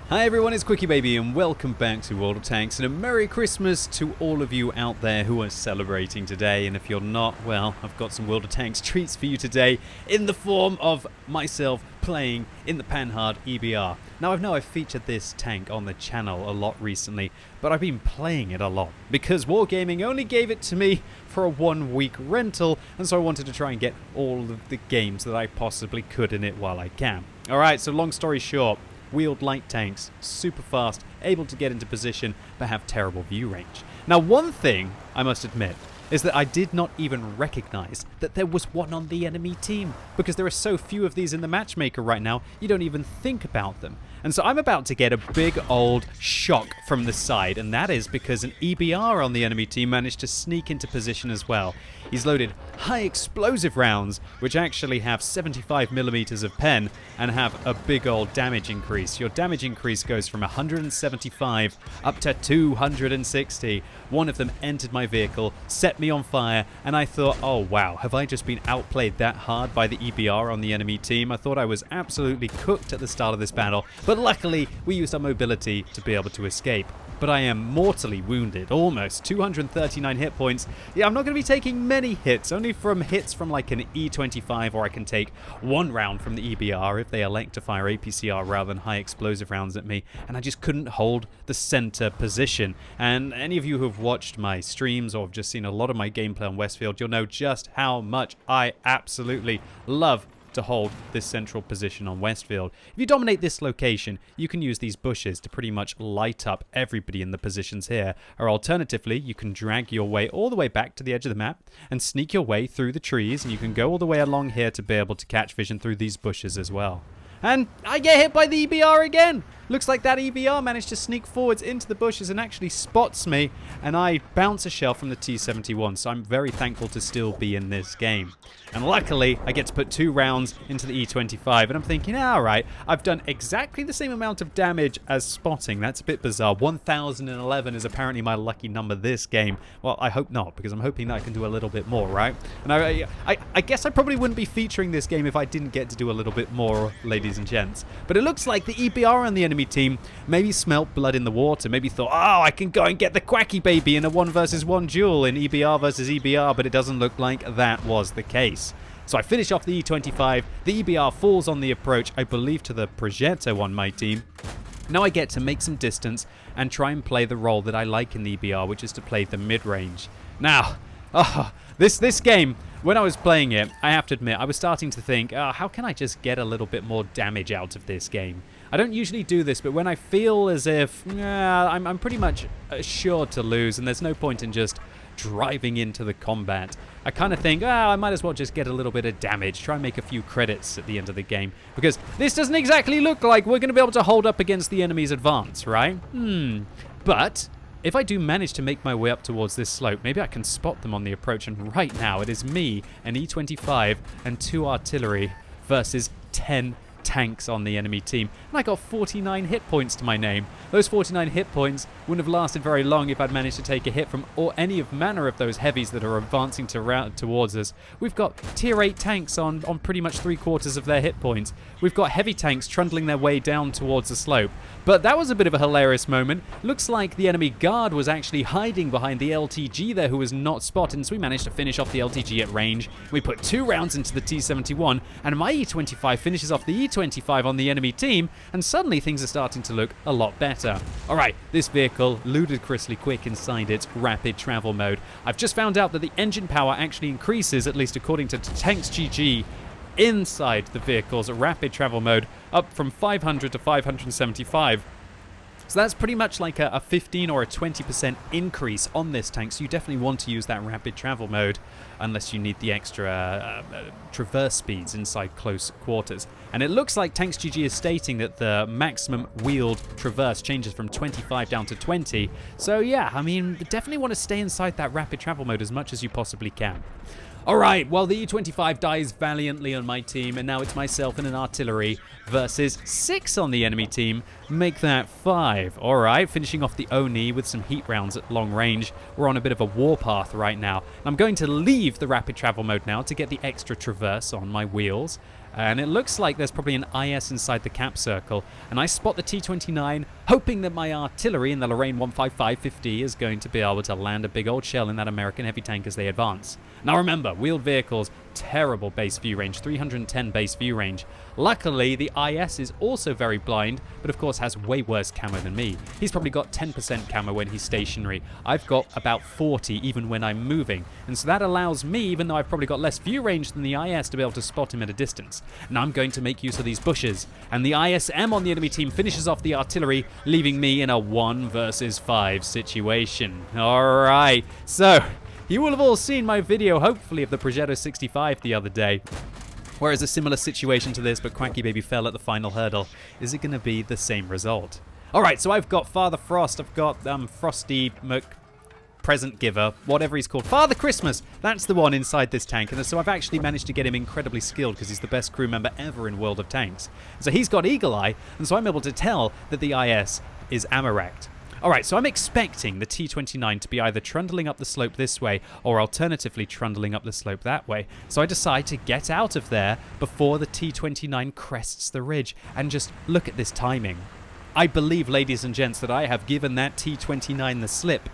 Hi everyone, it's QuickyBaby and welcome back to World of Tanks, and a Merry Christmas to all of you out there who are celebrating today. And if you're not, well, I've got some World of Tanks treats for you today in the form of myself playing in the Panhard EBR. Now I know I've featured this tank on the channel a lot recently, but I've been playing it a lot because Wargaming only gave it to me for a 1 week rental, and so I wanted to try and get all of the games that I possibly could in it while I can. Alright, so long story short, wheeled light tanks, super fast, able to get into position, but have terrible view range. Now, one thing I must admit is that I did not even recognize that there was one on the enemy team, because there are so few of these in the matchmaker right now, you don't even think about them. And so I'm about to get a big old shock from the side, and that is because an EBR on the enemy team managed to sneak into position as well. He's loaded high explosive rounds, which actually have 75mm of pen and have a big old damage increase. Your damage increase goes from 175 up to 260. One of them entered my vehicle, set me on fire, and I thought, oh wow, have I just been outplayed that hard by the EBR on the enemy team? I thought I was absolutely cooked at the start of this battle, but luckily we used our mobility to be able to escape. But I am mortally wounded, almost 239 hit points. Yeah, I'm not going to be taking many hits, only from hits from like an E25, or I can take one round from the EBR if they elect to fire APCR rather than high explosive rounds at me, and I just couldn't hold the center position. And any of you who have watched my streams or have just seen a lot of my gameplay on Westfield, you'll know just how much I absolutely love to hold this central position on Westfield. If you dominate this location, you can use these bushes to pretty much light up everybody in the positions here, or alternatively, you can drag your way all the way back to the edge of the map and sneak your way through the trees, and you can go all the way along here to be able to catch vision through these bushes as well. And I get hit by the EBR again! Looks like that EBR managed to sneak forwards into the bushes and actually spots me, and I bounce a shell from the T-71, so I'm very thankful to still be in this game. And luckily, I get to put 2 rounds into the E25, and I'm thinking, alright, I've done exactly the same amount of damage as spotting. That's a bit bizarre. 1011 is apparently my lucky number this game. Well, I hope not, because I'm hoping that I can do a little bit more, right? And I guess I probably wouldn't be featuring this game if I didn't get to do a little bit more, ladies and gents. But it looks like the EBR on the enemy team maybe smelt blood in the water, maybe thought, oh, I can go and get the QuickyBaby in a 1 versus 1 duel in EBR versus EBR, but it doesn't look like that was the case. So I finish off the E25, the EBR falls on the approach, I believe to the Progetto on my team. Now I get to make some distance and try and play the role that I like in the EBR, which is to play the mid-range. Now, this game, when I was playing it, I have to admit, I was starting to think, how can I just get a little bit more damage out of this game? I don't usually do this, but when I feel as if I'm pretty much assured to lose and there's no point in just driving into the combat, I kind of think, I might as well just get a little bit of damage, try and make a few credits at the end of the game, because this doesn't exactly look like we're going to be able to hold up against the enemy's advance, right? But if I do manage to make my way up towards this slope, maybe I can spot them on the approach, and right now it is me, an E25, and 2 artillery versus 10 tanks on the enemy team, and I got 49 hit points to my name. Those 49 hit points wouldn't have lasted very long if I'd managed to take a hit from any of manner of those heavies that are advancing towards us. We've got tier 8 tanks on pretty much 3/4 of their hit points. We've got heavy tanks trundling their way down towards the slope. But that was a bit of a hilarious moment. Looks like the enemy guard was actually hiding behind the LTG there, who was not spotted, so we managed to finish off the LTG at range. We put 2 rounds into the T-71, and my E25 finishes off the E25 on the enemy team, and suddenly things are starting to look a lot better. Alright, this vehicle, ludicrously quick inside its rapid travel mode. I've just found out that the engine power actually increases, at least according to Tanks GG, inside the vehicle's rapid travel mode, up from 500 to 575. So that's pretty much like a 15 or a 20% increase on this tank, so you definitely want to use that rapid travel mode unless you need the extra traverse speeds inside close quarters. And it looks like Tanks GG is stating that the maximum wheeled traverse changes from 25 down to 20. So yeah, I mean, definitely want to stay inside that rapid travel mode as much as you possibly can. Alright, well the E25 dies valiantly on my team, and now it's myself and an artillery versus 6 on the enemy team. Make that 5. Alright, finishing off the Oni with some heat rounds at long range. We're on a bit of a warpath right now. I'm going to leave the rapid travel mode now to get the extra traverse on my wheels. and it looks like there's probably an IS inside the cap circle, and I spot the T-29, hoping that my artillery in the Lorraine 15550 is going to be able to land a big old shell in that American heavy tank as they advance. Now remember, wheeled vehicles, terrible base view range, 310 base view range. Luckily, the IS is also very blind, but of course has way worse camo than me. He's probably got 10% camo when he's stationary. I've got about 40 even when I'm moving, and so that allows me, even though I've probably got less view range than the IS, to be able to spot him at a distance. Now I'm going to make use of these bushes, and the ISM on the enemy team finishes off the artillery, leaving me in a 1 versus 5 situation. Alright, so you will have all seen my video, hopefully, of the Progetto 65 the other day, where it's a similar situation to this, but QuickyBaby fell at the final hurdle. Is it going to be the same result? Alright, so I've got Father Frost, I've got Frosty Present Giver, whatever he's called. Father Christmas! That's the one inside this tank, and so I've actually managed to get him incredibly skilled because he's the best crew member ever in World of Tanks. So he's got Eagle Eye, and so I'm able to tell that the IS is ammo-racked. Alright, so I'm expecting the T-29 to be either trundling up the slope this way or alternatively trundling up the slope that way. So I decide to get out of there before the T-29 crests the ridge, and just look at this timing. I believe, ladies and gents, that I have given that T-29 the slip.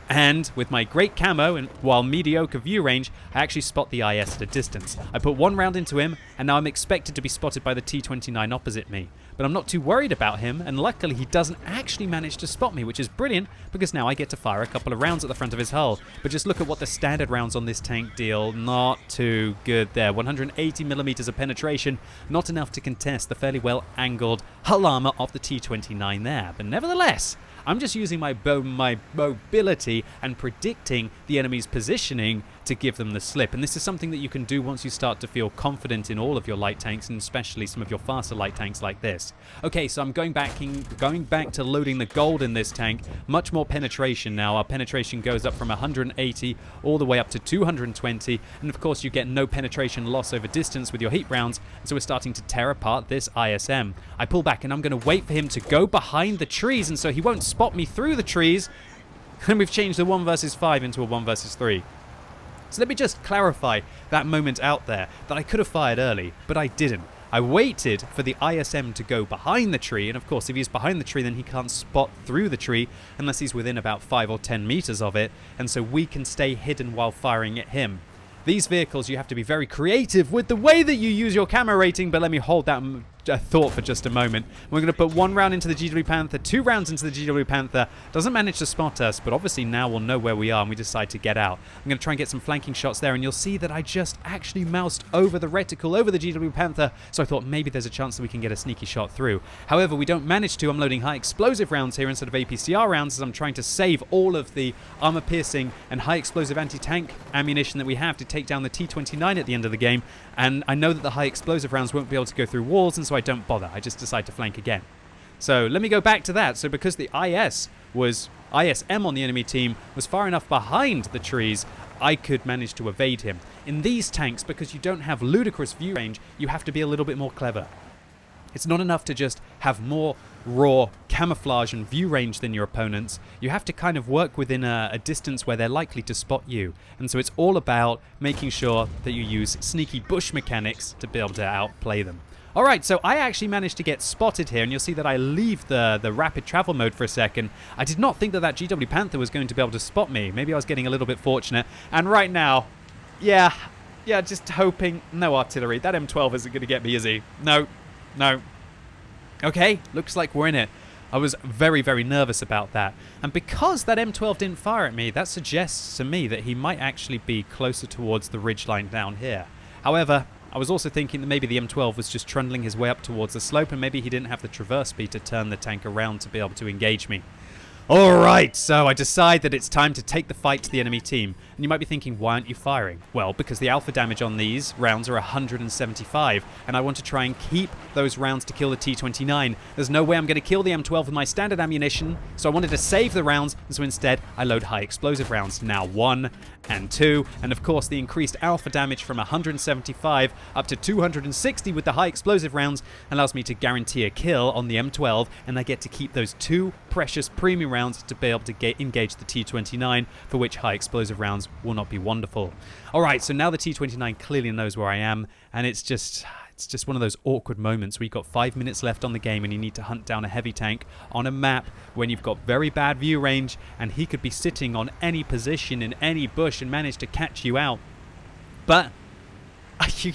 And with my great camo and while mediocre view range, I actually spot the IS at a distance. I put 1 round into him, and now I'm expected to be spotted by the T-29 opposite me. But I'm not too worried about him, and luckily he doesn't actually manage to spot me, which is brilliant, because now I get to fire a couple of rounds at the front of his hull. But just look at what the standard rounds on this tank deal. Not too good there. 180mm of penetration, not enough to contest the fairly well-angled hull armor of the T-29 there. But nevertheless, I'm just using my mobility and predicting the enemy's positioning to give them the slip. And this is something that you can do once you start to feel confident in all of your light tanks, and especially some of your faster light tanks like this. Okay, so I'm going back to loading the gold in this tank. Much more penetration now. Our penetration goes up from 180 all the way up to 220. And of course, you get no penetration loss over distance with your heat rounds. So we're starting to tear apart this ISM. I pull back, and I'm going to wait for him to go behind the trees, and so he won't spot me through the trees. And we've changed the 1 versus 5 into a 1 versus 3. So let me just clarify that moment out there, that I could have fired early, but I didn't. I waited for the ISM to go behind the tree, and of course if he's behind the tree then he can't spot through the tree unless he's within about 5 or 10 meters of it, and so we can stay hidden while firing at him. These vehicles, you have to be very creative with the way that you use your camo rating, but let me hold that thought for just a moment. We're going to put 1 round into the GW Panther, 2 rounds into the GW Panther. Doesn't manage to spot us, but obviously now we'll know where we are and we decide to get out. I'm going to try and get some flanking shots there, and you'll see that I just actually moused over the reticle, over the GW Panther, so I thought maybe there's a chance that we can get a sneaky shot through. However, we don't manage to. I'm loading high explosive rounds here instead of APCR rounds as I'm trying to save all of the armor-piercing and high explosive anti-tank ammunition that we have to take down the T-29 at the end of the game, and I know that the high explosive rounds won't be able to go through walls, and so I don't bother. I just decide to flank again. So let me go back to that. So because the ISM on the enemy team was far enough behind the trees, I could manage to evade him. In these tanks, because you don't have ludicrous view range, you have to be a little bit more clever. It's not enough to just have more raw camouflage and view range than your opponents. You have to kind of work within a distance where they're likely to spot you. And so it's all about making sure that you use sneaky bush mechanics to be able to outplay them. Alright, so I actually managed to get spotted here, and you'll see that I leave the rapid travel mode for a second. I did not think that GW Panther was going to be able to spot me. Maybe I was getting a little bit fortunate. And right now, yeah, just hoping. No artillery. That M12 isn't going to get me, is he? No. Okay, looks like we're in it. I was very, very nervous about that. And because that M12 didn't fire at me, that suggests to me that he might actually be closer towards the ridgeline down here. However, I was also thinking that maybe the M12 was just trundling his way up towards the slope, and maybe he didn't have the traverse speed to turn the tank around to be able to engage me. Alright, so I decide that it's time to take the fight to the enemy team. And you might be thinking, why aren't you firing? Well, because the alpha damage on these rounds are 175, and I want to try and keep those rounds to kill the T-29. There's no way I'm going to kill the M12 with my standard ammunition, so I wanted to save the rounds, and so instead I load high explosive rounds. Now 1 and 2, and of course the increased alpha damage from 175 up to 260 with the high explosive rounds allows me to guarantee a kill on the M12, and I get to keep those 2 precious premium rounds to be able to engage the T-29, for which high explosive rounds will not be wonderful. Alright, so now the T-29 clearly knows where I am, and it's It's just one of those awkward moments where you've got 5 minutes left on the game and you need to hunt down a heavy tank on a map when you've got very bad view range, and he could be sitting on any position in any bush and manage to catch you out. But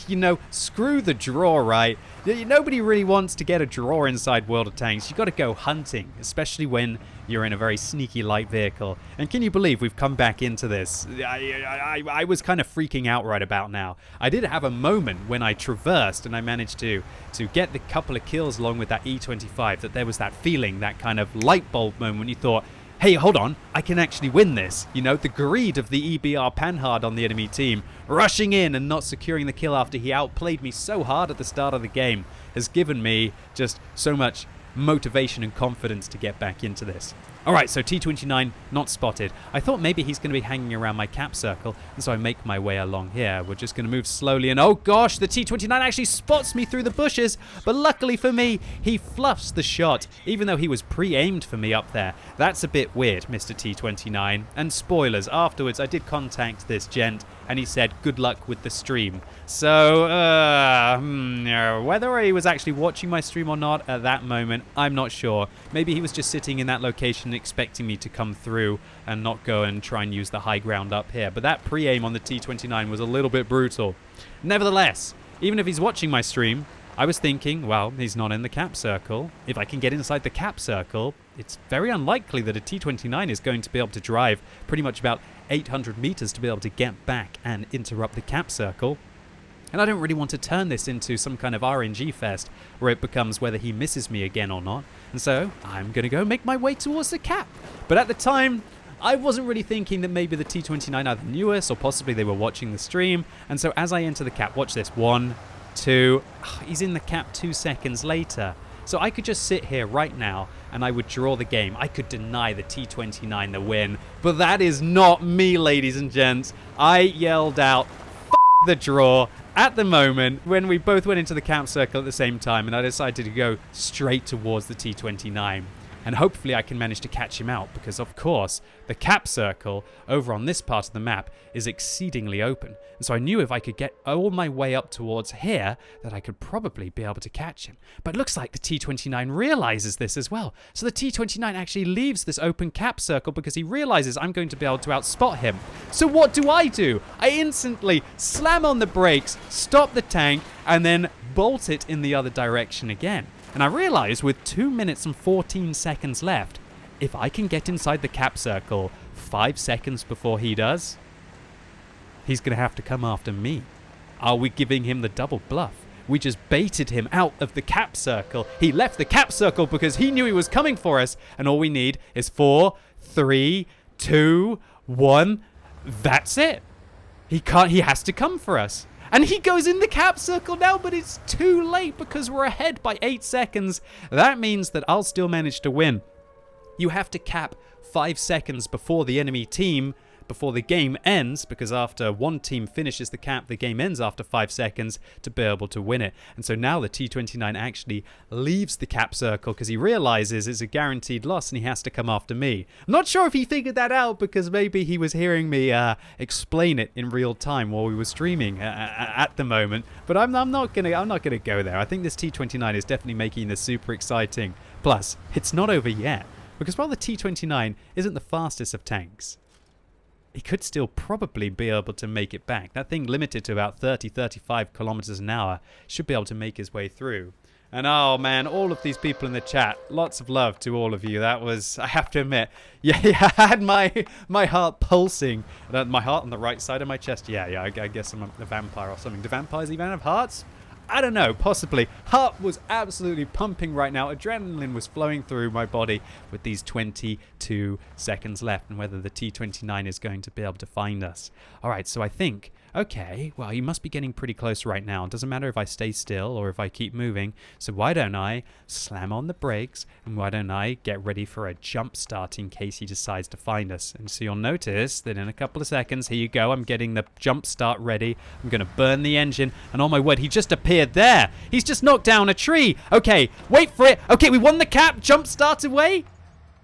you know, screw the draw, right? Nobody really wants to get a draw inside World of Tanks. You've got to go hunting, especially when you're in a very sneaky light vehicle. And can you believe we've come back into this? I was kind of freaking out right about now. I did have a moment when I traversed and I managed to get the couple of kills along with that E25, that there was that feeling, that kind of light bulb moment when you thought, hey, hold on, I can actually win this. You know, the greed of the EBR Panhard on the enemy team, rushing in and not securing the kill after he outplayed me so hard at the start of the game, has given me just so much motivation and confidence to get back into this. Alright, so T29 not spotted. I thought maybe he's going to be hanging around my cap circle, and so I make my way along here. We're just going to move slowly, and oh gosh, the T29 actually spots me through the bushes, but luckily for me, he fluffs the shot, even though he was pre-aimed for me up there. That's a bit weird, Mr. T29. And spoilers, afterwards I did contact this gent, and he said good luck with the stream. So, whether he was actually watching my stream or not at that moment, I'm not sure. Maybe he was just sitting in that location expecting me to come through and not go and try and use the high ground up here. But that pre-aim on the T29 was a little bit brutal. Nevertheless, even if he's watching my stream, I was thinking, well, he's not in the cap circle. If I can get inside the cap circle, it's very unlikely that a T29 is going to be able to drive pretty much about 800 meters to be able to get back and interrupt the cap circle. And I don't really want to turn this into some kind of RNG fest where it becomes whether he misses me again or not. And so I'm going to go make my way towards the cap. But at the time, I wasn't really thinking that maybe the T29 either knew us or possibly they were watching the stream. And so as I enter the cap, watch this, 1, 2, he's in the cap 2 seconds later. So I could just sit here right now and I would draw the game. I could deny the T29 the win. But that is not me, ladies and gents. I yelled out, F the draw, at the moment when we both went into the cap circle at the same time, and I decided to go straight towards the T29. And hopefully I can manage to catch him out, because of course the cap circle over on this part of the map is exceedingly open. And so I knew if I could get all my way up towards here that I could probably be able to catch him. But it looks like the T29 realizes this as well. So the T29 actually leaves this open cap circle because he realizes I'm going to be able to outspot him. So what do? I instantly slam on the brakes, stop the tank, and then bolt it in the other direction again. And I realized with 2 minutes and 14 seconds left, if I can get inside the cap circle 5 seconds before he does, he's going to have to come after me. Are we giving him the double bluff? We just baited him out of the cap circle. He left the cap circle because he knew he was coming for us. And all we need is 4, 3, 2, 1. That's it. He has to come for us. And he goes in the cap circle now, but it's too late because we're ahead by 8 seconds. That means that I'll still manage to win. You have to cap 5 seconds before the enemy team, before the game ends, because after one team finishes the cap, the game ends after 5 seconds to be able to win it. And so now the T29 actually leaves the cap circle because he realizes it's a guaranteed loss and he has to come after me. I'm not sure if he figured that out because maybe he was hearing me explain it in real time while we were streaming at the moment. But I'm not gonna go there. I think this T29 is definitely making this super exciting. Plus, it's not over yet, because while the T29 isn't the fastest of tanks, he could still probably be able to make it back. That thing limited to about 30-35 kilometers an hour should be able to make his way through. And oh man, all of these people in the chat, lots of love to all of you. That was, I have to admit, yeah, I had my heart pulsing. My heart on the right side of my chest. Yeah, I guess I'm a vampire or something. Do vampires even have hearts? I don't know, possibly. Heart was absolutely pumping right now. Adrenaline was flowing through my body with these 22 seconds left, and whether the T29 is going to be able to find us. All right, so I think, okay, well, he must be getting pretty close right now. It doesn't matter if I stay still or if I keep moving. So why don't I slam on the brakes, and why don't I get ready for a jump start in case he decides to find us. And so you'll notice that in a couple of seconds, here you go, I'm getting the jump start ready. I'm going to burn the engine, and oh my word, he just appeared there. He's just knocked down a tree. Okay, wait for it. Okay, we won the cap. Jump start away.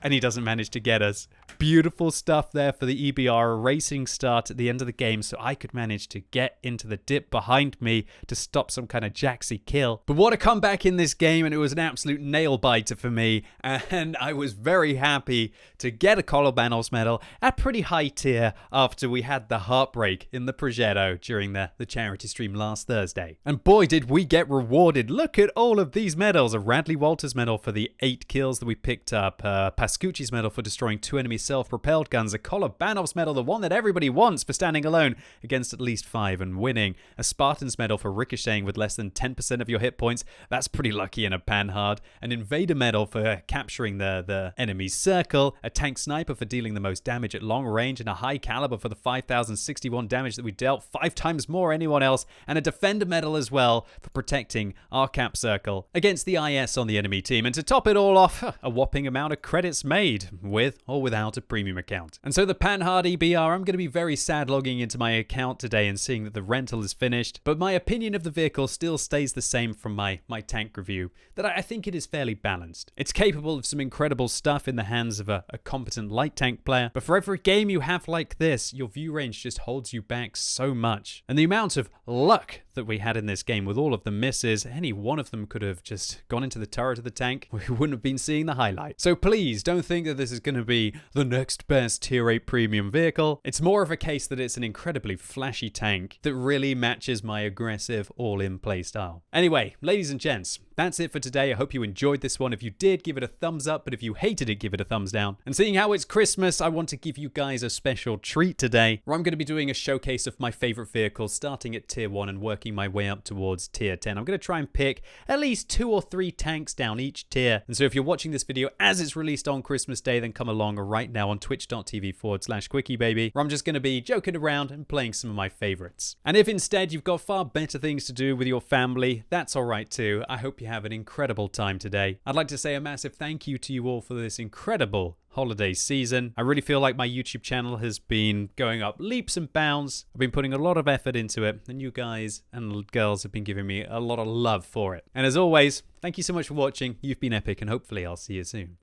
And he doesn't manage to get us. Beautiful stuff there for the EBR, a racing start at the end of the game so I could manage to get into the dip behind me to stop some kind of jaxy kill. But what a comeback in this game, and it was an absolute nail-biter for me, and I was very happy to get a Colorbanos medal at pretty high tier after we had the heartbreak in the Progetto during the charity stream last Thursday. And boy, did we get rewarded. Look at all of these medals. A Radley Walters medal for the 8 kills that we picked up, Pascucci's medal for destroying 2 enemy self-propelled guns, a Kolobanov's medal, the one that everybody wants for standing alone against at least 5 and winning, a Spartan's medal for ricocheting with less than 10% of your hit points, that's pretty lucky in a Panhard, an Invader medal for capturing the enemy's circle, a Tank Sniper for dealing the most damage at long range, and a High Caliber for the 5,061 damage that we dealt, 5 times more anyone else, and a Defender medal as well for protecting our cap circle against the IS on the enemy team. And to top it all off, a whopping amount of credits made, with or without a premium account. And so the Panhard EBR, I'm going to be very sad logging into my account today and seeing that the rental is finished, but my opinion of the vehicle still stays the same from my tank review, that I think it is fairly balanced. It's capable of some incredible stuff in the hands of a competent light tank player, but for every game you have like this, your view range just holds you back so much. And the amount of luck that we had in this game with all of the misses, any one of them could have just gone into the turret of the tank. We wouldn't have been seeing the highlight. So please don't think that this is going to be the next best tier 8 premium vehicle. It's more of a case that it's an incredibly flashy tank that really matches my aggressive all-in play style. Anyway, ladies and gents, that's it for today. I hope you enjoyed this one. If you did, give it a thumbs up, but if you hated it, give it a thumbs down. And seeing how it's Christmas, I want to give you guys a special treat today, where I'm going to be doing a showcase of my favorite vehicles, starting at tier 1 and working my way up towards tier 10. I'm going to try and pick at least 2 or 3 tanks down each tier. And so if you're watching this video as it's released on Christmas Day, then come along right now on twitch.tv/QuickyBaby, where I'm just going to be joking around and playing some of my favorites. And if instead you've got far better things to do with your family, that's alright too. I hope you have an incredible time today. I'd like to say a massive thank you to you all for this incredible holiday season. I really feel like my YouTube channel has been going up leaps and bounds. I've been putting a lot of effort into it, and you guys and girls have been giving me a lot of love for it. And as always, thank you so much for watching. You've been epic, and hopefully I'll see you soon.